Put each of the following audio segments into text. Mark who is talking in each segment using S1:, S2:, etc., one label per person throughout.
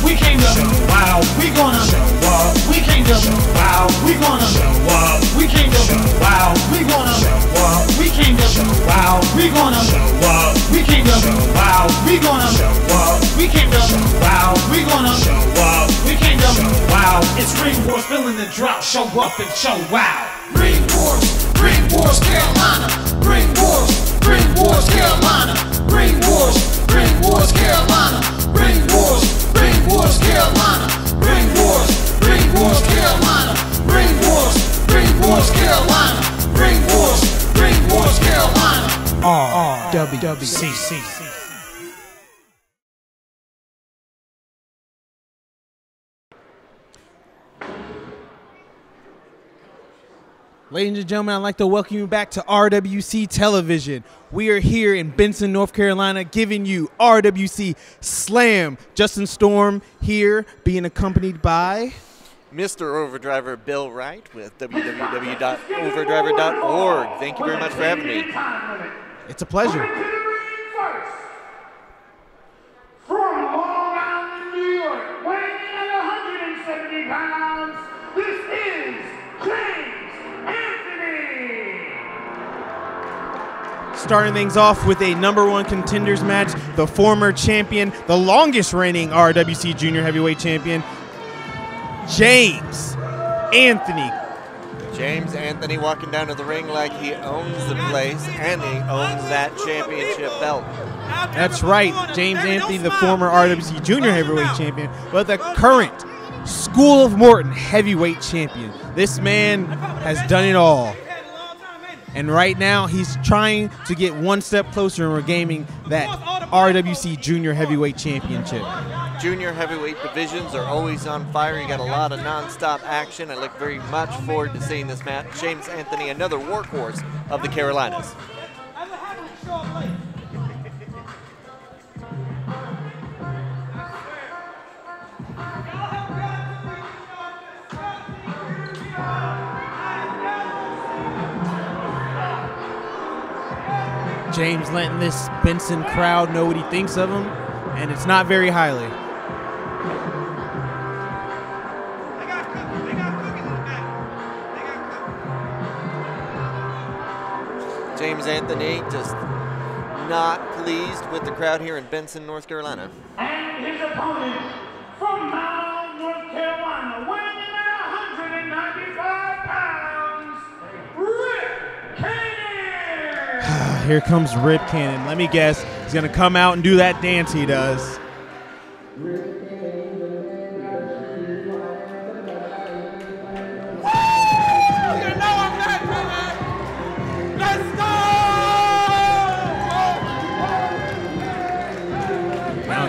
S1: We came to show out. We gonna show up. We came to show out. We gonna show up. We came to show out. We gonna show up. We came to show out. We gonna show up. We came to show out. We gonna show up. We came to show out. We gonna show up. We came to show out. It's Ring Wars, feeling the drought. Show up and show out. Ring Wars, Carolina. Ring Wars, Carolina. Ring Wars, Carolina. Ring Wars, Carolina. Ring Wars, Carolina. Ring Wars, Carolina. Ring Wars, Carolina. RWC.
S2: Ladies and gentlemen, I'd like to welcome you back to RWC Television. We are here in Benson, North Carolina, giving you RWC Slam. Justin Storm here, being accompanied by
S3: Mr. Overdriver Bill Wright with www.overdriver.org. Thank you very much for having me.
S2: It's a pleasure.
S4: From Long Island, New York, weighing in at 170 pounds, this is James Anthony.
S2: Starting things off with a #1 contenders match, the former champion, the longest reigning RWC Junior Heavyweight Champion, James Anthony.
S3: James Anthony walking down to the ring like he owns the place and he owns that championship belt.
S2: That's right, James Anthony, the former RWC Junior Heavyweight Champion, but the current School of Morton Heavyweight Champion. This man has done it all. And right now, he's trying to get one step closer in regaining that RWC Junior Heavyweight Championship.
S3: Junior heavyweight divisions are always on fire. You got a lot of non-stop action. I look very much forward to seeing this match. James Anthony, another workhorse of the Carolinas.
S2: James letting this Benson crowd know what he thinks of him, and it's not very highly.
S3: James Anthony just not pleased with the crowd here in Benson, North Carolina.
S4: And his opponent from Mount North Carolina, weighing in at 195 pounds, Rip Cannon.
S2: Here comes Rip Cannon. Let me guess, he's gonna come out and do that dance he does.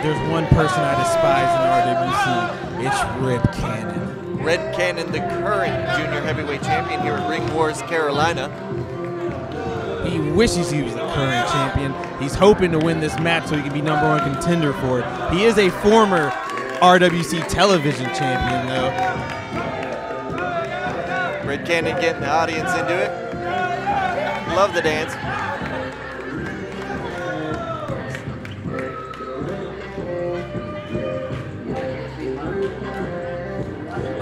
S2: There's one person I despise in RWC. It's Rip Cannon.
S3: Red Cannon, the current junior heavyweight champion here at Ring Wars, Carolina.
S2: He wishes he was the current champion. He's hoping to win this match so he can be #1 contender for it. He is a former RWC television champion, though.
S3: Red Cannon getting the audience into it. Love the dance.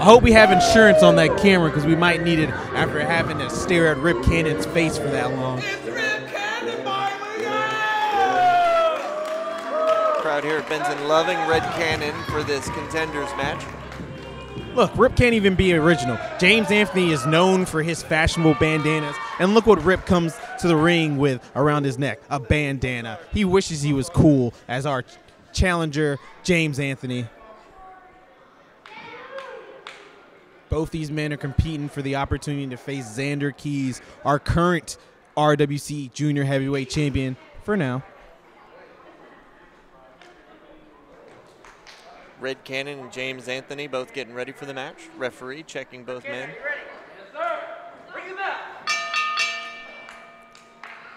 S2: I hope we have insurance on that camera because we might need it after having to stare at Rip Cannon's face for that long.
S3: Crowd here at Benson loving Red Cannon for this contenders match.
S2: Look, Rip can't even be original. James Anthony is known for his fashionable bandanas, and look what Rip comes to the ring with around his neck, a bandana. He wishes he was cool as our challenger, James Anthony. Both these men are competing for the opportunity to face Xander Keys, our current RWC Junior Heavyweight Champion, for now.
S3: Red Cannon and James Anthony both getting ready for the match. Referee checking both men.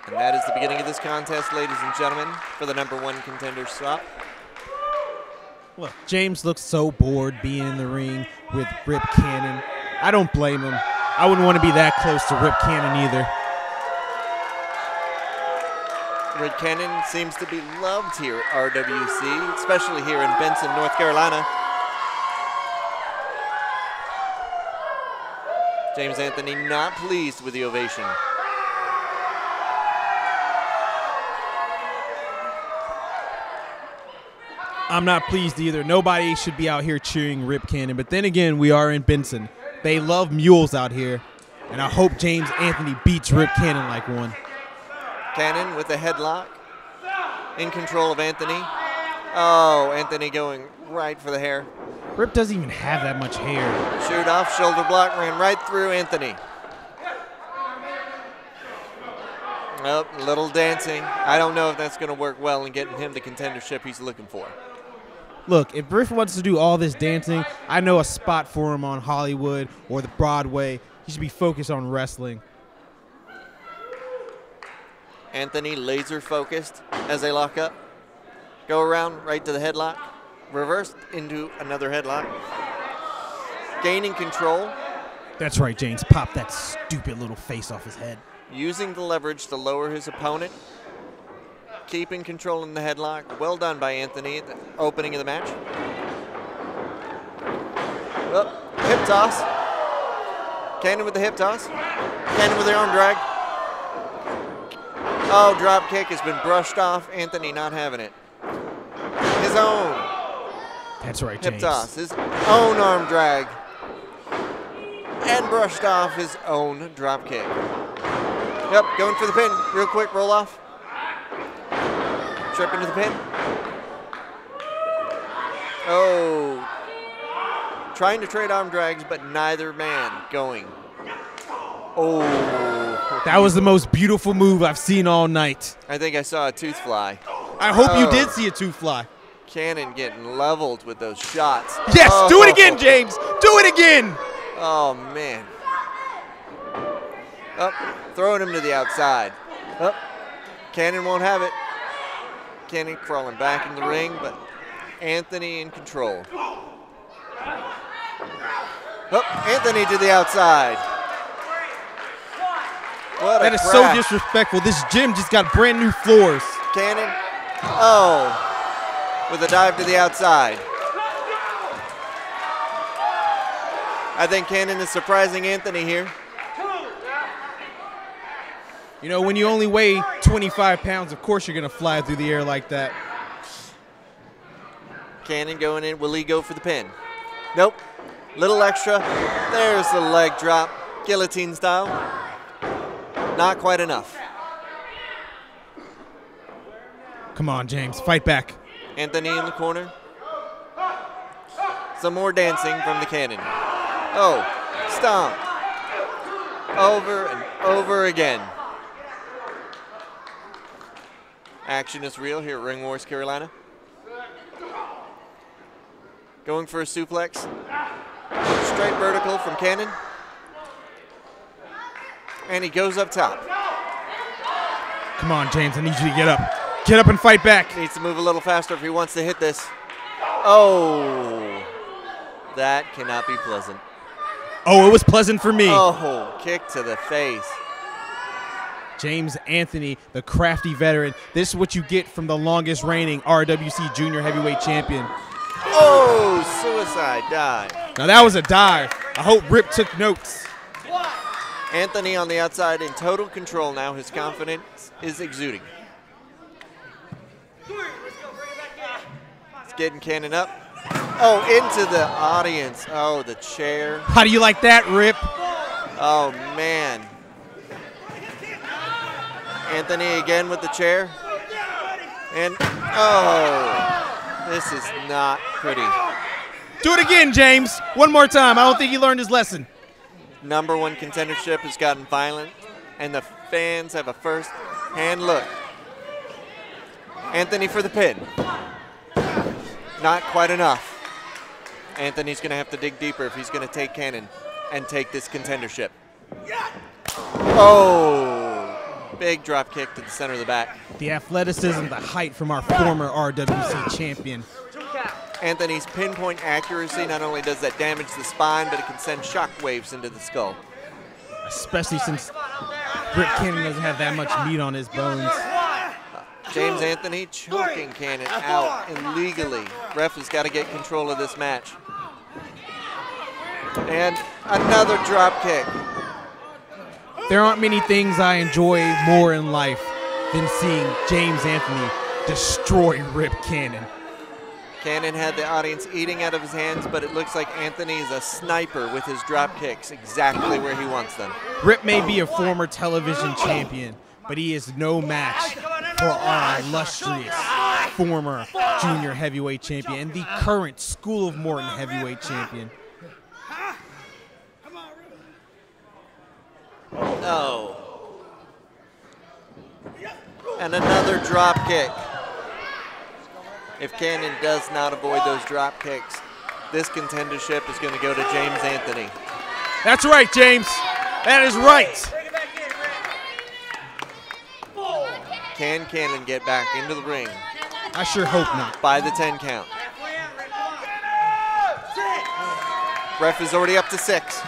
S3: And that is the beginning of this contest, ladies and gentlemen, for the #1 contender slot.
S2: Look, James looks so bored being in the ring with Rip Cannon. I don't blame him. I wouldn't want to be that close to Rip Cannon either.
S3: Red Cannon seems to be loved here at RWC, especially here in Benson, North Carolina. James Anthony not pleased with the ovation.
S2: I'm not pleased either. Nobody should be out here cheering Rip Cannon. But then again, we are in Benson. They love mules out here. And I hope James Anthony beats Rip Cannon like one.
S3: Cannon with a headlock. In control of Anthony. Oh, Anthony going right for the hair.
S2: Rip doesn't even have that much hair.
S3: Shoot off, shoulder block, ran right through Anthony. Oh, little dancing. I don't know if that's going to work well in getting him the contendership he's looking for.
S2: Look, if Rip wants to do all this dancing, I know a spot for him on Hollywood or the Broadway. He should be focused on wrestling.
S3: Anthony laser focused as they lock up. Go around right to the headlock. Reversed into another headlock. Gaining control.
S2: That's right, James. Pop that stupid little face off his head.
S3: Using the leverage to lower his opponent. Keeping control in the headlock. Well done by Anthony at the opening of the match. Oh, hip toss. Cannon with the hip toss. Cannon with the arm drag. Oh, drop kick has been brushed off. Anthony not having it. His own.
S2: That's right, James.
S3: Hip toss. His own arm drag. And brushed off his own drop kick. Yep, going for the pin. Real quick, roll off. Trip into the pin. Oh. Trying to trade arm drags, but neither man going. Oh.
S2: That was the most beautiful move I've seen all night.
S3: I think I saw a tooth fly.
S2: I hope you did see a tooth fly.
S3: Cannon getting leveled with those shots.
S2: Yes, do it again, James. Do it again.
S3: Oh, man. Up, throwing him to the outside. Up, Cannon won't have it. Cannon crawling back in the ring, but Anthony in control. Up, Anthony to the outside. What
S2: that is
S3: crash.
S2: so disrespectful. This gym just got brand new floors.
S3: Cannon, oh, with a dive to the outside. I think Cannon is surprising Anthony here.
S2: You know, when you only weigh 25 pounds, of course you're going to fly through the air like that.
S3: Cannon going in. Will he go for the pin? Nope. Little extra. There's the leg drop. Guillotine style. Not quite enough.
S2: Come on, James. Fight back.
S3: Anthony in the corner. Some more dancing from the Cannon. Oh, stomp. Over and over again. Action is real here at Ring Wars Carolina. Going for a suplex. Straight vertical from Cannon. And he goes up top.
S2: Come on, James. I need you to get up. Get up and fight back.
S3: Needs to move a little faster if he wants to hit this. Oh, that cannot be pleasant.
S2: Oh, it was pleasant for me.
S3: Oh, kick to the face.
S2: James Anthony, the crafty veteran. This is what you get from the longest reigning RWC Junior Heavyweight Champion.
S3: Oh, suicide dive.
S2: Now that was a dive. I hope Rip took notes.
S3: Anthony on the outside in total control now. His confidence is exuding. He's getting Cannon up. Oh, into the audience. Oh, the chair.
S2: How do you like that, Rip?
S3: Oh, man. Anthony again with the chair. And, oh, this is not pretty.
S2: Do it again, James. One more time. I don't think he learned his lesson.
S3: #1 contendership has gotten violent, and the fans have a first-hand look. Anthony for the pin. Not quite enough. Anthony's going to have to dig deeper if he's going to take Cannon and take this contendership. Oh, big drop kick to the center of the back.
S2: The athleticism, the height from our former RWC champion.
S3: Anthony's pinpoint accuracy, not only does that damage the spine, but it can send shock waves into the skull.
S2: Especially since Rip Cannon doesn't have that much meat on his bones.
S3: James Anthony choking Cannon out illegally. Ref has got to get control of this match. And another drop kick.
S2: There aren't many things I enjoy more in life than seeing James Anthony destroy Rip Cannon.
S3: Cannon had the audience eating out of his hands, but it looks like Anthony is a sniper with his drop kicks exactly where he wants them.
S2: Rip may be a former television champion, but he is no match for our illustrious former junior heavyweight champion and the current School of Morton heavyweight champion.
S3: Oh. And another drop kick. If Cannon does not avoid those drop kicks, this contendership is going to go to James Anthony.
S2: That's right, James. That is right.
S3: Can Cannon get back into the ring?
S2: I sure hope not.
S3: By the 10 count. Ref is already up to 6.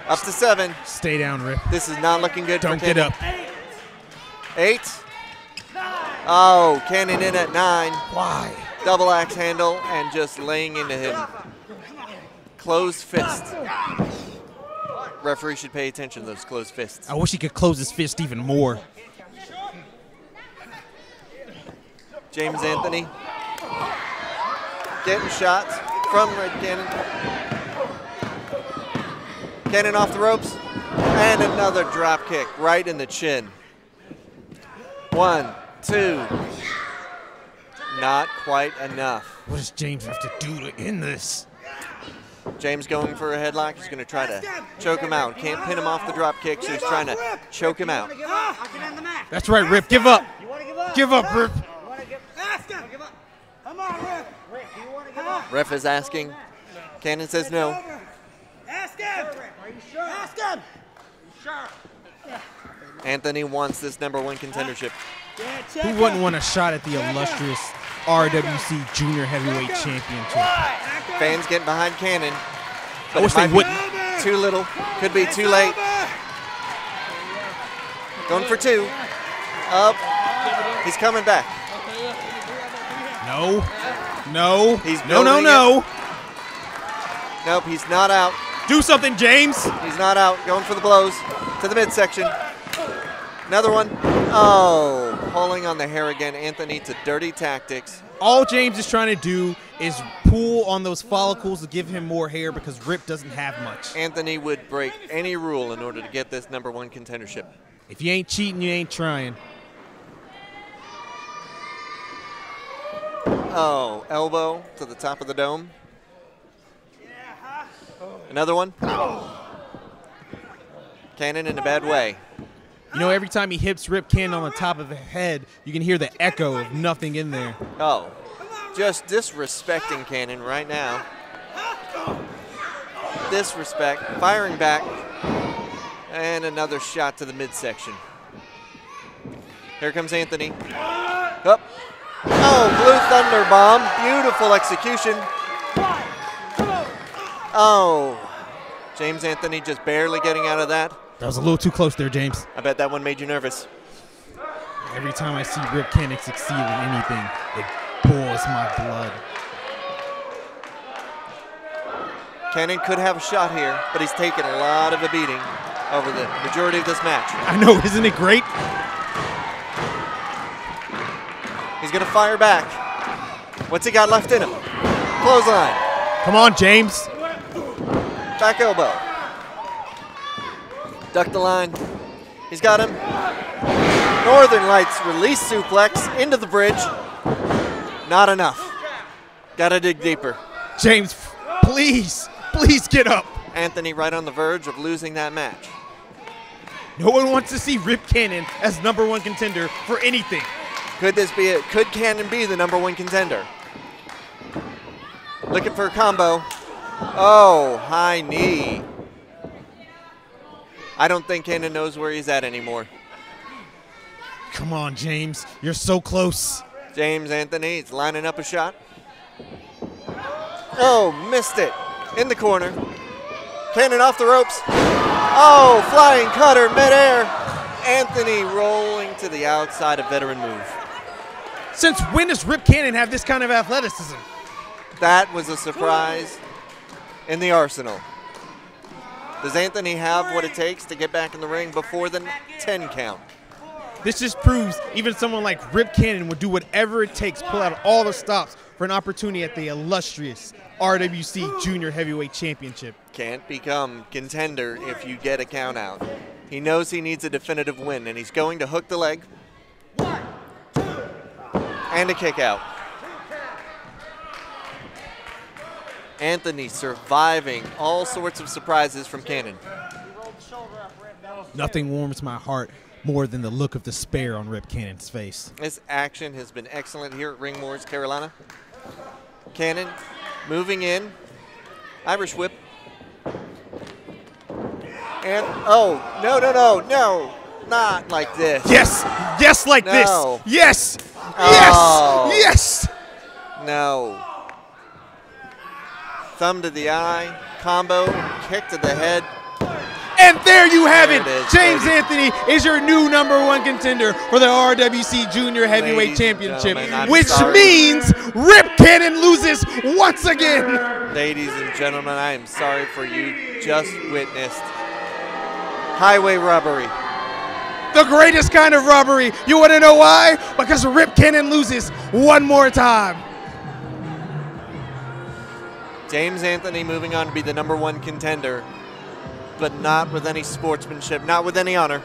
S3: Up to 7.
S2: Stay down, Rip.
S3: This is not looking good
S2: Don't
S3: for
S2: get
S3: Cannon.
S2: up.
S3: 8. Oh, Cannon in at 9.
S2: Why?
S3: Double axe handle and just laying into him. Closed fist. Referee should pay attention to those closed fists.
S2: I wish he could close his fist even more.
S3: James Anthony getting shots from Red Cannon. Cannon off the ropes. And another drop kick right in the chin. 1, 2. Not quite enough.
S2: What does James have to do to end this?
S3: James going for a headlock. He's going to try to choke him out. Can't pin him off the drop kick, so he's trying to choke him out.
S2: That's right, Rip. Give up. Give up, Rip.
S3: Ref is asking. Cannon says no.
S4: Ask him. Are you sure? Ask him. Sure.
S3: Anthony wants this #1 contendership.
S2: Who wouldn't want a shot at the illustrious RWC Junior Heavyweight Championship?
S3: Fans getting behind Cannon.
S2: I wish they wouldn't.
S3: Too little. Could be too late. Going for 2. Up. He's coming back.
S2: No. No.
S3: He's
S2: no, no,
S3: building
S2: no.
S3: Nope, he's not out.
S2: Do something, James.
S3: He's not out. Going for the blows to the midsection. Another one. Oh, pulling on the hair again. Anthony to dirty tactics.
S2: All James is trying to do is pull on those follicles to give him more hair because Rip doesn't have much.
S3: Anthony would break any rule in order to get this #1 contendership.
S2: If you ain't cheating, you ain't trying.
S3: Oh, elbow to the top of the dome. Another one. Cannon in a bad way.
S2: You know, every time he hits Rip Cannon on the top of the head, you can hear the echo of nothing in there.
S3: Oh, just disrespecting Cannon right now. Disrespect, firing back, and another shot to the midsection. Here comes Anthony. Up. Oh, Blue Thunder Bomb. Beautiful execution. Oh, James Anthony just barely getting out of that.
S2: That was a little too close there, James.
S3: I bet that one made you nervous.
S2: Every time I see Rip Cannon succeed in anything, it boils my blood.
S3: Cannon could have a shot here, but he's taken a lot of a beating over the majority of this match.
S2: I know, isn't it great?
S3: He's going to fire back. What's he got left in him? Clothesline.
S2: Come on, James.
S3: Back elbow. Duck the line. He's got him. Northern Lights release suplex into the bridge. Not enough. Got to dig deeper.
S2: James, please, please get up.
S3: Anthony right on the verge of losing that match.
S2: No one wants to see Rip Cannon as #1 contender for anything.
S3: Could this be it? Could Cannon be the #1 contender? Looking for a combo. Oh, high knee. I don't think Cannon knows where he's at anymore.
S2: Come on, James. You're so close.
S3: James Anthony is lining up a shot. Oh, missed it. In the corner. Cannon off the ropes. Oh, flying cutter midair. Anthony rolling to the outside, a veteran move.
S2: Since when does Rip Cannon have this kind of athleticism?
S3: That was a surprise. in the arsenal. Does Anthony have what it takes to get back in the ring before the 10 count?
S2: This just proves even someone like Rip Cannon would do whatever it takes, pull out all the stops for an opportunity at the illustrious RWC Junior Heavyweight Championship.
S3: Can't become contender if you get a count out. He knows he needs a definitive win, and he's going to hook the leg. And a kick out. Anthony surviving all sorts of surprises from Cannon.
S2: Nothing warms my heart more than the look of despair on Rip Cannon's face.
S3: This action has been excellent here at Ring Wars, Carolina. Cannon moving in. Irish whip. And, oh, no, not like this.
S2: Yes, like
S3: No.
S2: this. Yes,
S3: Oh.
S2: yes.
S3: No. Thumb to the eye, combo, kick to the head.
S2: And there you have it.
S3: There it is,
S2: James
S3: ladies.
S2: Anthony is your new #1 contender for the RWC Junior Heavyweight
S3: Ladies and
S2: Championship,
S3: gentlemen, I'm
S2: which
S3: sorry.
S2: means Rip Cannon loses once again.
S3: Ladies and gentlemen, I am sorry for you just witnessed highway robbery.
S2: The greatest kind of robbery. You want to know why? Because Rip Cannon loses one more time.
S3: James Anthony moving on to be the #1 contender, but not with any sportsmanship, not with any honor.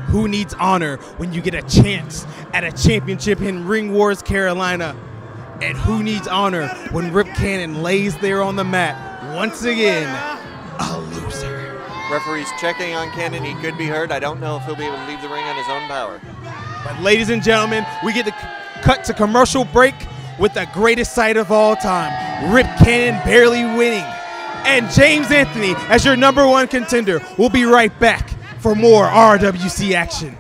S2: Who needs honor when you get a chance at a championship in Ring Wars, Carolina? And who needs honor when Rip Cannon lays there on the mat once again, a loser?
S3: Referee's checking on Cannon. He could be hurt. I don't know if he'll be able to leave the ring on his own power.
S2: But ladies and gentlemen, we get to cut to commercial break with the greatest sight of all time, Rip Cannon barely winning. And James Anthony as your #1 contender. We'll be right back for more RWC action.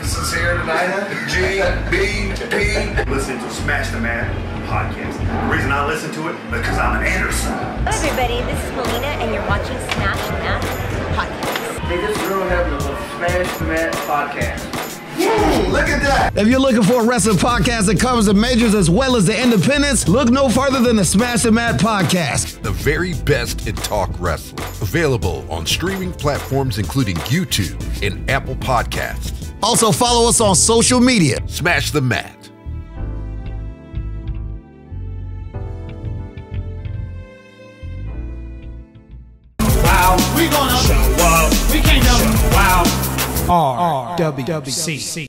S5: Sincere tonight, GBP. Listen to Smash the Mat podcast. The reason I listen to it because I'm an Anderson.
S6: Hello everybody, this is Melina and you're watching Smash the Mat podcast.
S7: Hey, this is Real Heaven of the Smash the Mat podcast.
S5: Woo, look at that.
S8: If you're looking for a wrestling podcast that covers the majors as well as the independents, look no further than the Smash the Mat podcast.
S9: The very best in talk wrestling. Available on streaming platforms including YouTube and Apple Podcasts.
S8: Also follow us on social media.
S9: Smash the Mat.
S1: Wow, we gonna show up. We can't show wow. RWC.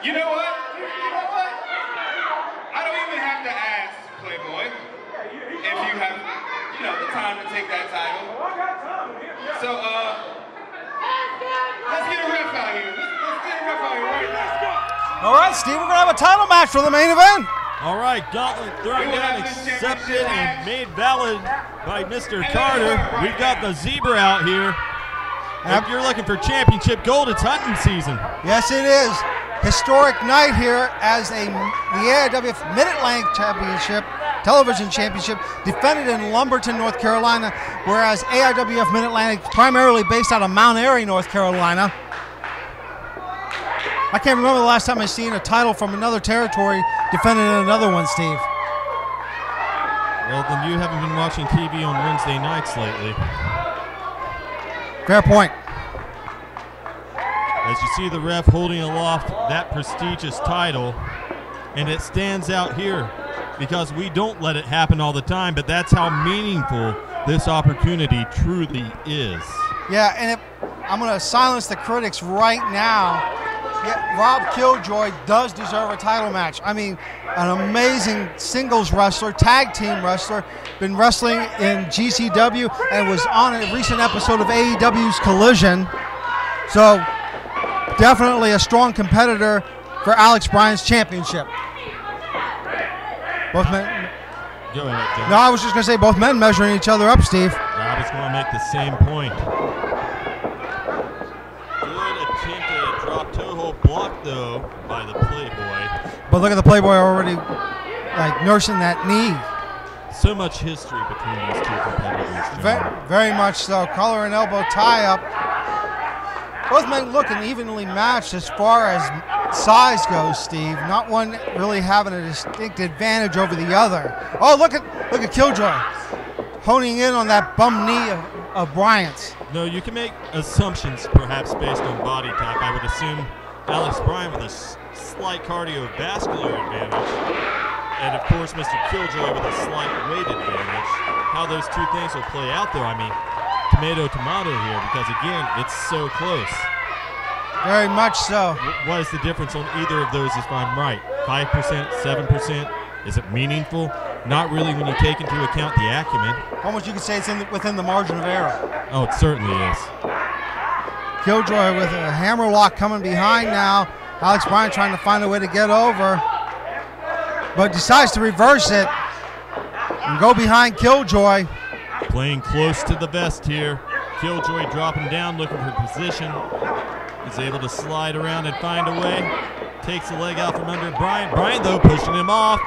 S4: You know what? I don't even have to ask Playboy if you have, the time to take that title. So, let's get a ref out here. Let's get a ref out here right now.
S10: All right, Steve, we're going to have a title match for the main event.
S11: All right, gauntlet thrown down, accepted and made valid by Mr. Carter. We've got the Zebra out here. If you're looking for championship gold, it's hunting season.
S10: Yes, it is. Historic night here as the AIWF Mid-Atlantic Championship, Television Championship, defended in Lumberton, North Carolina, whereas AIWF Mid-Atlantic primarily based out of Mount Airy, North Carolina. I can't remember the last time I seen a title from another territory defended in another one, Steve.
S11: Well, then you haven't been watching TV on Wednesday nights lately.
S10: Fair point.
S11: As you see the ref holding aloft that prestigious title, and it stands out here because we don't let it happen all the time, but that's how meaningful this opportunity truly is.
S10: Yeah, and I'm going to silence the critics right now. Yeah, Rob Killjoy does deserve a title match. I mean, an amazing singles wrestler, tag team wrestler, been wrestling in GCW and was on a recent episode of AEW's Collision. So, definitely a strong competitor for Alex Bryant's championship. Both men.
S11: Go ahead, John.
S10: No, I was just going to say both men measuring each other up, Steve.
S11: I was going to make the same point. Good blocked, though, by the Playboy.
S10: But look at the Playboy already nursing that knee.
S11: So much history between these two competitors.
S10: Very much so. Collar and elbow tie-up. Both men looking evenly matched as far as size goes, Steve. Not one really having a distinct advantage over the other. Oh, look at Killjoy honing in on that bum knee of Bryant's.
S11: No, you can make assumptions perhaps based on body type. I would assume Alex Bryant with a slight cardiovascular advantage. And of course, Mr. Killjoy with a slight weight advantage. How those two things will play out, though, I mean, tomato here, because again, it's so close.
S10: Very much so.
S11: What is the difference on either of those, if I'm right? 5%, 7%? Is it meaningful? Not really when you take into account the acumen.
S10: Almost you could say it's within the margin of error.
S11: Oh, it certainly is.
S10: Killjoy with a hammerlock coming behind now. Alex Bryant trying to find a way to get over, but decides to reverse it and go behind Killjoy.
S11: Playing close to the vest here. Killjoy dropping down, looking for position. He's able to slide around and find a way. Takes the leg out from under Bryant. Bryant, though, pushing him off.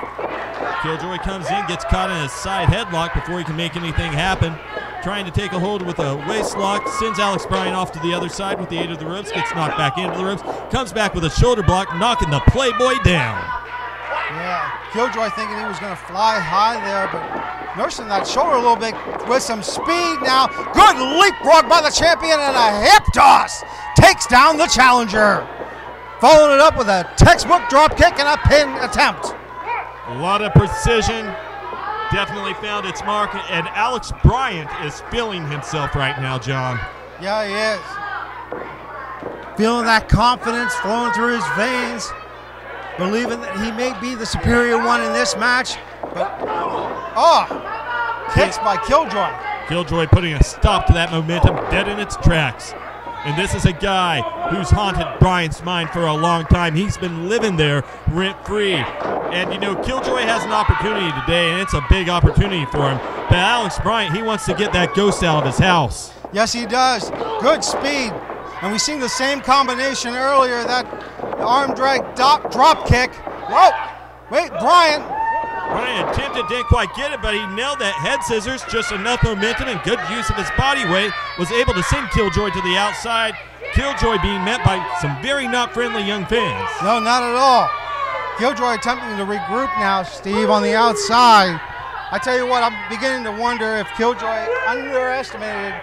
S11: Killjoy comes in, gets caught in his side headlock before he can make anything happen. Trying to take a hold with a waist lock. Sends Alex Bryant off to the other side with the aid of the ropes. Gets knocked back into the ropes. Comes back with a shoulder block, knocking the Playboy down.
S10: Yeah, Killjoy thinking he was going to fly high there, but nursing that shoulder a little bit with some speed now. Good leapfrog by the champion and a hip toss. Takes down the challenger. Following it up with a textbook drop kick and a pin attempt.
S11: A lot of precision. Definitely found its mark, and Alex Bryant is feeling himself right now, John.
S10: Yeah, he is. Feeling that confidence flowing through his veins. Believing that he may be the superior one in this match. But, kicks by Killjoy.
S11: Killjoy putting a stop to that momentum, dead in its tracks. And this is a guy who's haunted Bryant's mind for a long time. He's been living there rent-free. And, you know, Killjoy has an opportunity today, and it's a big opportunity for him. But Alex Bryant, he wants to get that ghost out of his house.
S10: Yes, he does. Good speed. And we seen the same combination earlier, that arm drag drop kick. Whoa! Wait, Bryant.
S11: Bryant attempted, didn't quite get it, but he nailed that head scissors. Just enough momentum and good use of his body weight was able to send Killjoy to the outside. Killjoy being met by some very not friendly young fans.
S10: No, not at all. Killjoy attempting to regroup now, Steve, on the outside. I tell you what, I'm beginning to wonder if Killjoy underestimated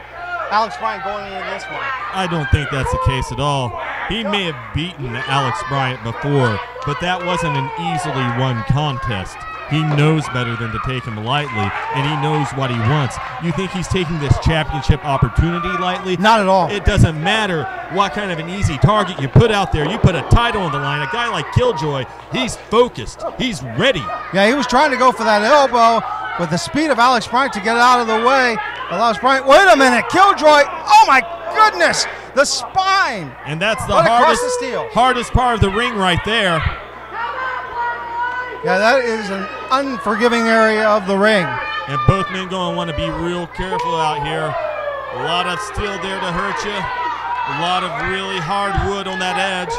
S10: Alex Bryant going into this one.
S11: I don't think that's the case at all. He may have beaten Alex Bryant before, but that wasn't an easily won contest. He knows better than to take him lightly, and he knows what he wants. You think he's taking this championship opportunity lightly?
S10: Not at all.
S11: It doesn't matter what kind of an easy target you put out there. You put a title on the line. A guy like Killjoy, he's focused. He's ready.
S10: Yeah, he was trying to go for that elbow with the speed of Alex Bryant to get out of the way. Allows Bryant, wait a minute, Killjoy, oh my goodness, the spine.
S11: And that's the hardest part of the ring right there.
S10: Yeah, that is an unforgiving area of the ring.
S11: And both men going to want to be real careful out here. A lot of steel there to hurt you. A lot of really hard wood on that edge.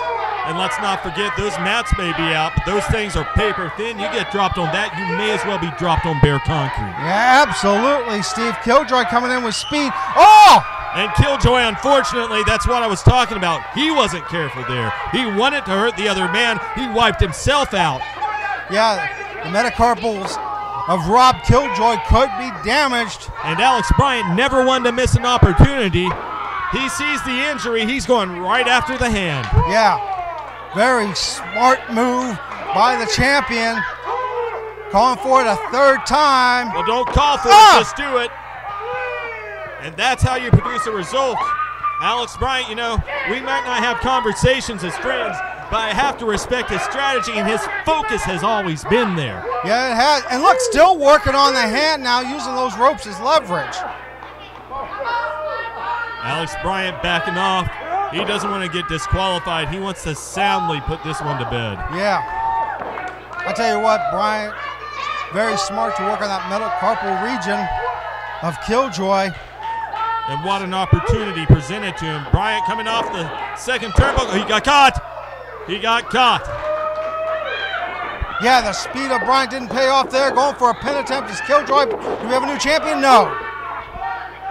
S11: And let's not forget, those mats may be out, but those things are paper thin. You get dropped on that, you may as well be dropped on bare concrete.
S10: Yeah, absolutely, Steve. Killjoy coming in with speed. Oh!
S11: And Killjoy, unfortunately, that's what I was talking about. He wasn't careful there. He wanted to hurt the other man. He wiped himself out.
S10: Yeah, the metacarpals of Rob Killjoy could be damaged.
S11: And Alex Bryant never wanted to miss an opportunity. He sees the injury. He's going right after the hand.
S10: Yeah, very smart move by the champion. Calling for it a third time.
S11: Well, don't call for it, just do it. And that's how you produce a result. Alex Bryant, you know, we might not have conversations as friends, but I have to respect his strategy, and his focus has always been there.
S10: Yeah, it has. And look, still working on the hand now, using those ropes as leverage.
S11: Alex Bryant backing off. He doesn't want to get disqualified. He wants to soundly put this one to bed.
S10: Yeah. I tell you what, Bryant, very smart to work on that metacarpal region of Killjoy.
S11: And what an opportunity presented to him. Bryant coming off the second turnbuckle. He got caught. He got caught.
S10: Yeah, the speed of Bryant didn't pay off there. Going for a pin attempt is Killjoy. Do we have a new champion? No.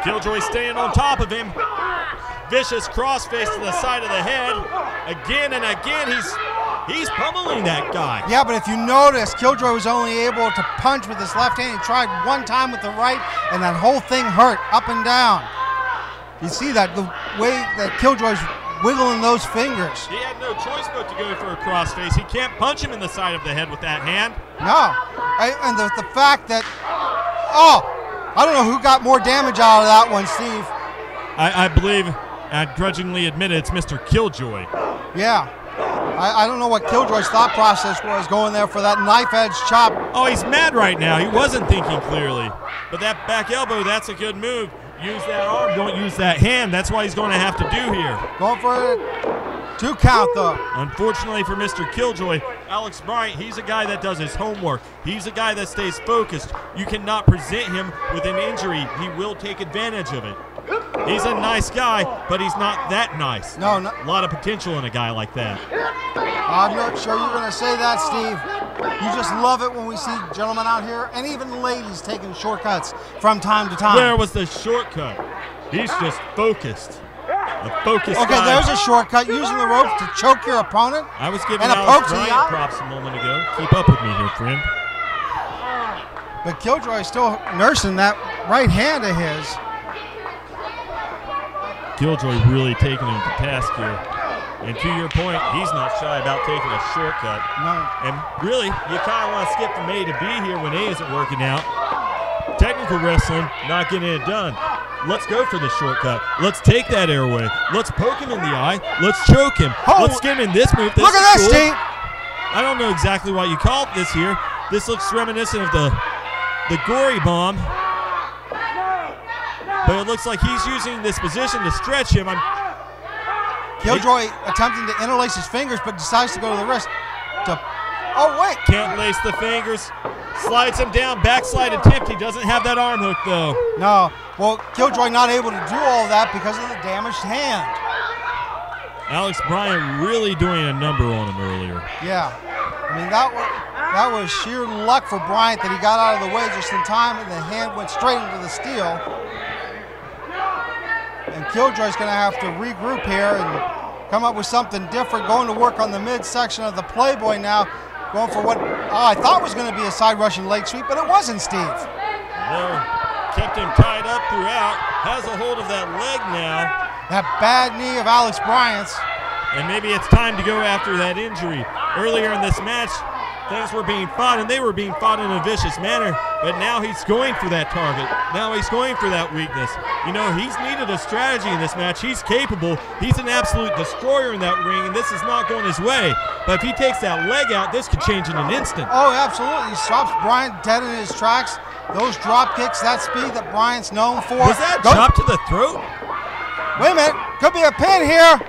S11: Killjoy staying on top of him. Vicious crossface to the side of the head. Again and again, he's pummeling that guy.
S10: Yeah, but if you notice, Killjoy was only able to punch with his left hand. He tried one time with the right, and that whole thing hurt up and down. You see that, the way that Killjoy's wiggling those fingers.
S11: He had no choice but to go for a crossface. He can't punch him in the side of the head with that hand.
S10: No. And the fact that, I don't know who got more damage out of that one, Steve.
S11: I believe, I grudgingly admit it, it's Mr. Killjoy.
S10: Yeah. I don't know what Killjoy's thought process was going there for that knife edge chop.
S11: Oh, he's mad right now. He wasn't thinking clearly. But that back elbow, that's a good move. Use that arm, don't use that hand. That's what he's going to have to do here.
S10: Going for a 2 count, though.
S11: Unfortunately for Mr. Killjoy, Alex Bryant, he's a guy that does his homework. He's a guy that stays focused. You cannot present him with an injury. He will take advantage of it. He's a nice guy, but he's not that nice.
S10: No.
S11: A lot of potential in a guy like that.
S10: I'm not sure you're going to say that, Steve. You just love it when we see gentlemen out here, and even ladies, taking shortcuts from time to time.
S11: Where was the shortcut? He's just focused. A focused
S10: Okay,
S11: guy.
S10: There's a shortcut, using the ropes to choke your opponent.
S11: I was giving
S10: and a
S11: Alex
S10: poke to the
S11: Bryant
S10: eye.
S11: props a moment ago. Keep up with me here, friend.
S10: But Killjoy is still nursing that right hand of his.
S11: Killjoy really taking him to task here. And to your point, he's not shy about taking a shortcut.
S10: No.
S11: And really, you kind of want to skip from A to B here when A isn't working out. Technical wrestling, not getting it done. Let's go for the shortcut. Let's take that airway. Let's poke him in the eye. Let's choke him. Let's get him in this move.
S10: Look at this, Steve.
S11: I don't know exactly what you call this here. This looks reminiscent of the gory bomb. But it looks like he's using this position to stretch him.
S10: Killjoy attempting to interlace his fingers, but decides to go to the wrist. Oh, wait.
S11: Can't lace the fingers. Slides him down. Backslide attempt. He doesn't have that arm hook, though.
S10: No. Well, Killjoy not able to do all that because of the damaged hand.
S11: Alex Bryant really doing a number on him earlier.
S10: Yeah. I mean, that was sheer luck for Bryant that he got out of the way just in time, and the hand went straight into the steel. And Killjoy's going to have to regroup here and come up with something different, going to work on the midsection of the Playboy now, going for what I thought was going to be a side Russian leg sweep, but it wasn't, Steve.
S11: No, kept him tied up throughout, has a hold of that leg now.
S10: That bad knee of Alex Bryant's.
S11: And maybe it's time to go after that injury. Earlier in this match, things were being fought, and they were being fought in a vicious manner, but now he's going for that target. Now he's going for that weakness. You know, he's needed a strategy in this match. He's capable. He's an absolute destroyer in that ring, and this is not going his way. But if he takes that leg out, this could change in an instant.
S10: Oh, absolutely. He stops Bryant dead in his tracks. Those drop kicks, that speed that Bryant's known for.
S11: Was that drop to the throat?
S10: Wait a minute. Could be a pin here.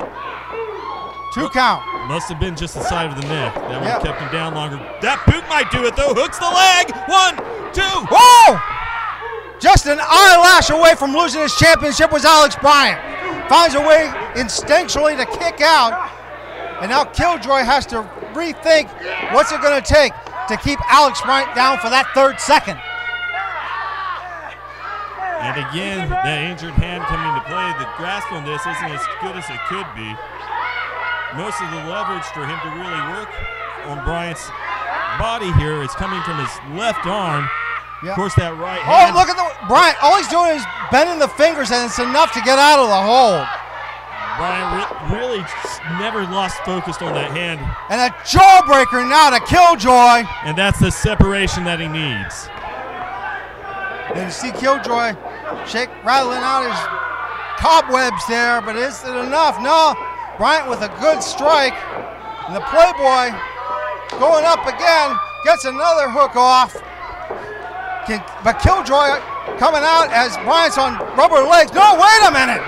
S10: 2 count.
S11: Must have been just the side of the neck. That would have kept him down longer. That boot might do it, though. Hooks the leg. 1, 2.
S10: Whoa! Just an eyelash away from losing his championship was Alex Bryant. Finds a way instinctually to kick out. And now Killjoy has to rethink what's it going to take to keep Alex Bryant down for that 3rd second.
S11: And again, that injured hand coming into play. The grasp on this isn't as good as it could be. Most of the leverage for him to really work on Bryant's body here is coming from his left arm.
S10: Yeah.
S11: Of course, that right hand.
S10: Oh, look at Bryant. All he's doing is bending the fingers, and it's enough to get out of the hold.
S11: Bryant really never lost focus on that hand.
S10: And a jawbreaker now to Killjoy.
S11: And that's the separation that he needs.
S10: And you see Killjoy rattling out his cobwebs there, but is it enough? No. Bryant with a good strike. And the Playboy going up again, gets another hook off. But Killjoy coming out as Bryant's on rubber legs. No, wait a minute.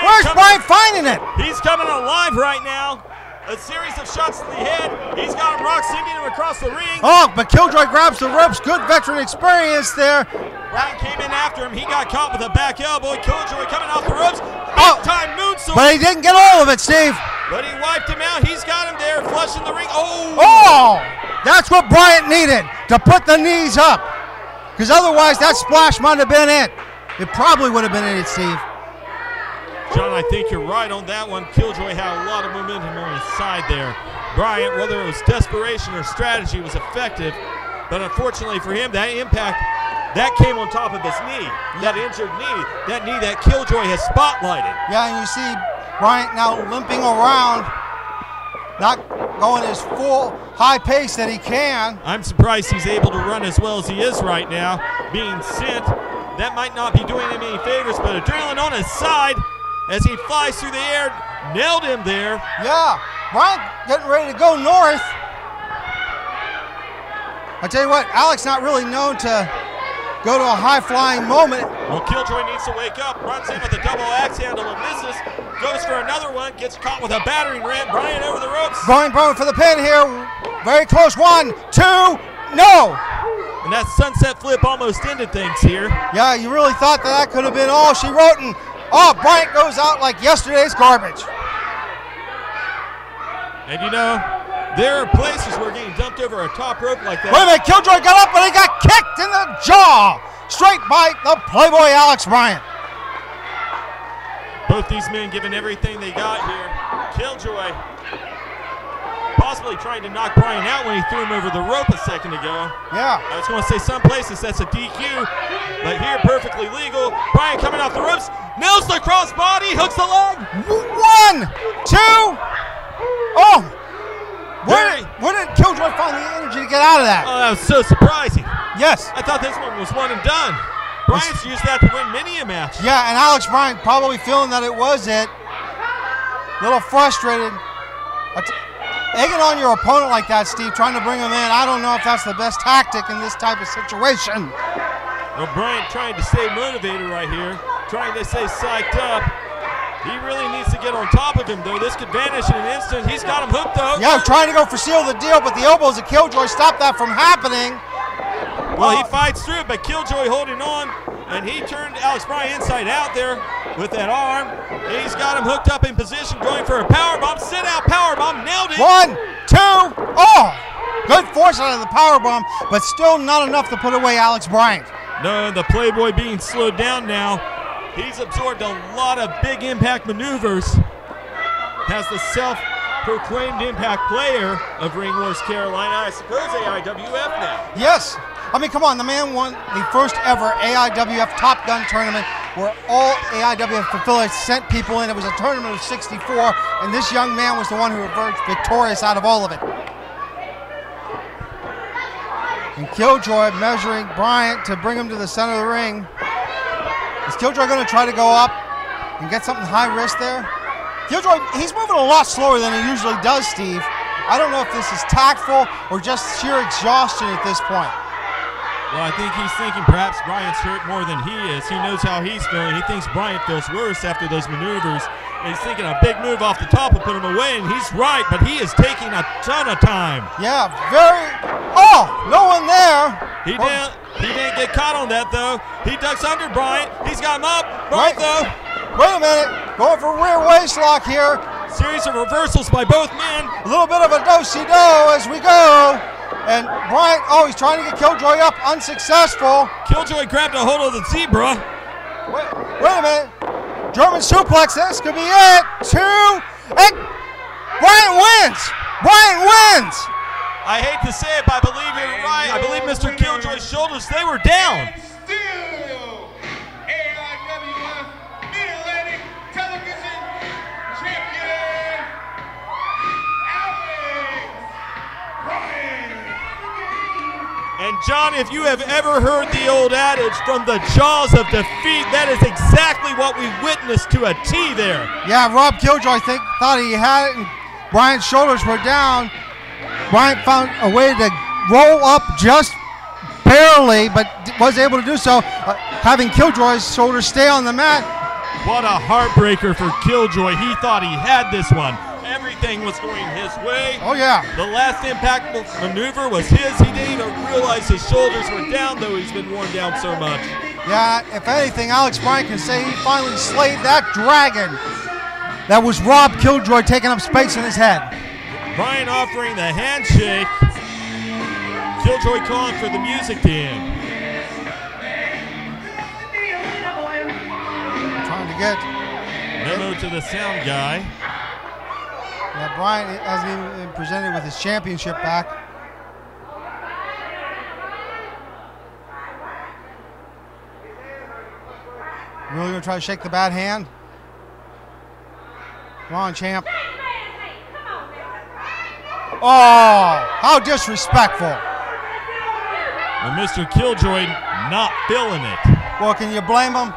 S10: Where's Bryant finding it?
S11: He's coming alive right now. A series of shots to the head. He's got him rock sending him across the ring.
S10: Oh, but Killjoy grabs the ropes. Good veteran experience there.
S11: Bryant came in after him. He got caught with a back elbow. Killjoy coming off the ropes. Big time moonsault.
S10: But he didn't get all of it, Steve.
S11: But he wiped him out. He's got him there, flushing the ring.
S10: Oh! That's what Bryant needed, to put the knees up. Because otherwise, that splash might have been it. It probably would have been it, Steve.
S11: John, I think you're right on that one. Killjoy had a lot of momentum on his side there. Bryant, whether it was desperation or strategy, was effective. But unfortunately for him, that impact, that came on top of his knee. That injured knee. That knee that Killjoy has spotlighted.
S10: Yeah, and you see Bryant now limping around, not going his full high pace that he can.
S11: I'm surprised he's able to run as well as he is right now. Being sent, that might not be doing him any favors, but adrenaline on his side as he flies through the air, nailed him there.
S10: Yeah, Bryant getting ready to go north. I tell you what, Alex not really known to go to a high-flying moment.
S11: Well, Killjoy needs to wake up, runs in with a double axe handle and misses, goes for another one, gets caught with a battering ram. Bryant over the ropes.
S10: Bryant going for the pin here, very close, 1, 2, no!
S11: And that sunset flip almost ended things here.
S10: Yeah, you really thought that could have been all she wrote, and Bryant goes out like yesterday's garbage.
S11: And you know, there are places where getting dumped over a top rope like that.
S10: Wait a minute, Killjoy got up, but he got kicked in the jaw. Straight by the Playboy Alex Bryant.
S11: Both these men giving everything they got here. Killjoy possibly trying to knock Bryant out when he threw him over the rope a second ago.
S10: Yeah.
S11: I was going to say some places that's a DQ, but here perfectly legal. Bryant coming off the ropes, nails the crossbody, hooks the leg.
S10: 1, 2. Oh. Where did Killjoy find the energy to get out of that?
S11: Oh, that was so surprising.
S10: Yes.
S11: I thought this one was one and done. Bryant's used that to win many a match.
S10: Yeah, and Alex Bryant probably feeling that it was it. A little frustrated. Egging on your opponent like that, Steve, trying to bring him in, I don't know if that's the best tactic in this type of situation.
S11: Well, Bryant trying to stay motivated right here, trying to stay psyched up. He really needs to get on top of him, though. This could vanish in an instant. He's got him hooked, though.
S10: Yeah, trying to go for seal the deal, but the elbows of Killjoy stopped that from happening.
S11: Well, he fights through it, but Killjoy holding on, and he turned Alex Bryant inside out there with that arm. And he's got him hooked up in position, going for a powerbomb. Sit out powerbomb, nailed it.
S10: 1, 2, good force out of the powerbomb, but still not enough to put away Alex Bryant.
S11: No, the Playboy being slowed down now. He's absorbed a lot of big impact maneuvers. Has the self-proclaimed impact player of Ring Wars Carolina, I suppose AIWF now.
S10: Yes. I mean, come on, the man won the first ever AIWF Top Gun tournament where all AIWF affiliates sent people in. It was a tournament of 64, and this young man was the one who emerged victorious out of all of it. And Killjoy measuring Bryant to bring him to the center of the ring. Is Killjoy going to try to go up and get something high risk there? Killjoy, he's moving a lot slower than he usually does, Steve. I don't know if this is tactful or just sheer exhaustion at this point.
S11: Well, I think he's thinking perhaps Bryant's hurt more than he is. He knows how he's feeling. He thinks Bryant feels worse after those maneuvers. And he's thinking a big move off the top will put him away, and he's right, but he is taking a ton of time.
S10: Yeah, no one there.
S11: He didn't get caught on that, though. He ducks under Bryant. He's got him up. Bryant, though.
S10: Wait a minute. Going for rear waist lock here.
S11: Series of reversals by both men.
S10: A little bit of a do-si-do as we go. And Bryant, he's trying to get Killjoy up, unsuccessful.
S11: Killjoy grabbed a hold of the zebra.
S10: Wait a minute. German suplex, this could be it. 2, and Bryant wins. Bryant wins.
S11: I hate to say it, but I believe you're right. I believe Mr. Killjoy's shoulders, they were down.
S4: Still, AIWF Mid-Atlantic Television Champion, Alex Bryant.
S11: And John, if you have ever heard the old adage, from the jaws of defeat, that is exactly what we witnessed to a T there.
S10: Yeah, Rob Killjoy thought he had it, and Bryant's shoulders were down. Bryant found a way to roll up just barely, but was able to do so, having Killjoy's shoulders stay on the mat.
S11: What a heartbreaker for Killjoy. He thought he had this one. Everything was going his way.
S10: Oh, yeah.
S11: The last impact maneuver was his. He didn't even realize his shoulders were down, though he's been worn down so much.
S10: Yeah, if anything, Alex Bryant can say he finally slayed that dragon. that was Rob Killjoy taking up space in his head.
S11: Bryant offering the handshake. Killjoy calling for the music to end.
S10: Trying to get
S11: memo to the sound guy.
S10: Yeah, Bryant hasn't even been presented with his championship back. Really gonna try to shake the bad hand? Come on, champ. Oh, how disrespectful.
S11: Well, Mr. Killjoy not feeling it.
S10: Well, can you blame him?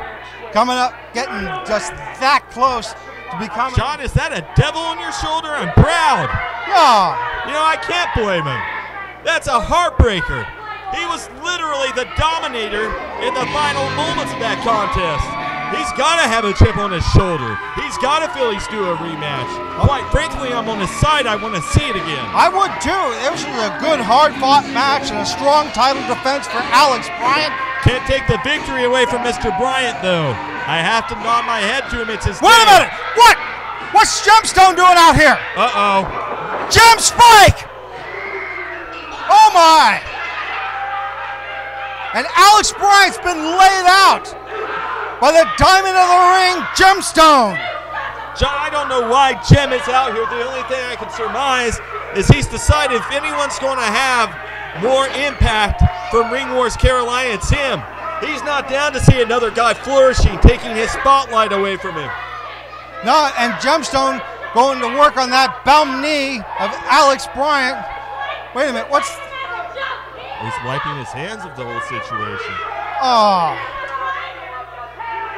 S10: Coming up, getting just that close to becoming.
S11: John, is that a devil on your shoulder? I'm proud.
S10: Yeah.
S11: You know, I can't blame him. That's a heartbreaker. He was literally the dominator in the final moments of that contest. He's got to have a chip on his shoulder. He's got to feel he's due a rematch. Quite frankly, I'm on his side. I want to see it again.
S10: I would too. It was a good, hard-fought match and a strong title defense for Alex Bryant.
S11: Can't take the victory away from Mr. Bryant, though. I have to nod my head to him. It's his
S10: Wait a minute! What? What's Gemstone doing out here?
S11: Uh-oh.
S10: Gem Spike! Oh, my! And Alex Bryant's been laid out by the Diamond of the Ring, Gemstone.
S11: John, I don't know why Gem is out here. The only thing I can surmise is he's decided if anyone's going to have more impact from Ring Wars Carolina, it's him. He's not down to see another guy flourishing, taking his spotlight away from him.
S10: No, and Gemstone going to work on that bum knee of Alex Bryant. Wait a minute, what's...
S11: He's wiping his hands of the whole situation.
S10: Oh.